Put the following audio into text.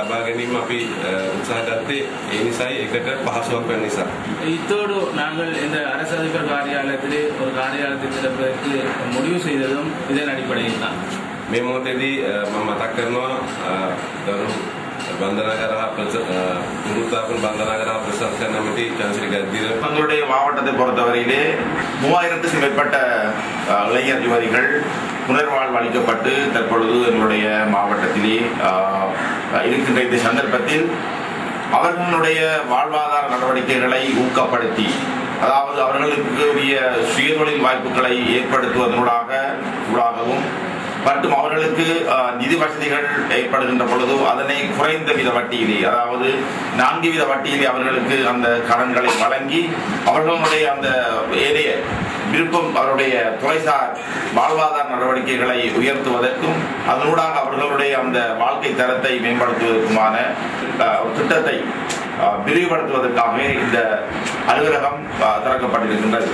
ලබා ගැනීම අපි උත්සාහ ගත්තේ ඒ නිසායි ඒකට පහසුවක් වෙන නිසා. இத்தோடு நாங்கள் இந்த அரசு அதிபர் காரியாலயத்திலே ஒரு காரியாலயத்தை திறப்பதற்கு முடிவு செய்ததும் இதன் அடிப்படையில் தான். මේ මොහොතේදී මම මතක් කරනවා දරු பந்தநகர குருத்தாப்பன் பந்தநகர பிரசாந்த் கண்ணமட்டி சான்சலர் கதிர தங்களுடைய மாவட்டத்தை பொறுத்தவரையிலே 3000க்கும் மேற்பட்ட இளைஞர் யுவதிகள் புனர்வாழ்வு அளிக்கப்பட்டு தற்பொழுது எங்களுடைய மாவட்டத்திலே இருக்கின்ற இந்த சந்தர்ப்பத்தில் அவர்களுடைய வாழ்வாதார நடவடிக்கைகளை ஊக்கப்படுத்தி, அதாவது அவர்களுக்கு உரிய சுயதொழில் வாய்ப்புகளை ஏற்படுத்துவதனூடாகவும் மற்றும் அவர்களுக்கு நிதி வசதிகள் ஏற்படுகின்ற பொழுது அதனை குறைந்த வித வட்டியிலே, அதாவது 4 வித வட்டியிலே அவர்களுக்கு அந்த கடன்களை வழங்கி அவர்களுடைய அந்த ஏனைய விருப்பம் அவருடைய துறைசார் வாழ்வாதார நடவடிக்கைகளை உயர்த்துவதற்கும் அதனூடாக அவர்களுடைய அந்த வாழ்க்கை தரத்தை மேம்படுத்துவதற்குமான திட்டத்தை விரிவுபடுத்துவதற்காக இந்த அலுவலகம் திறக்கப்பட்டிருக்கின்றது.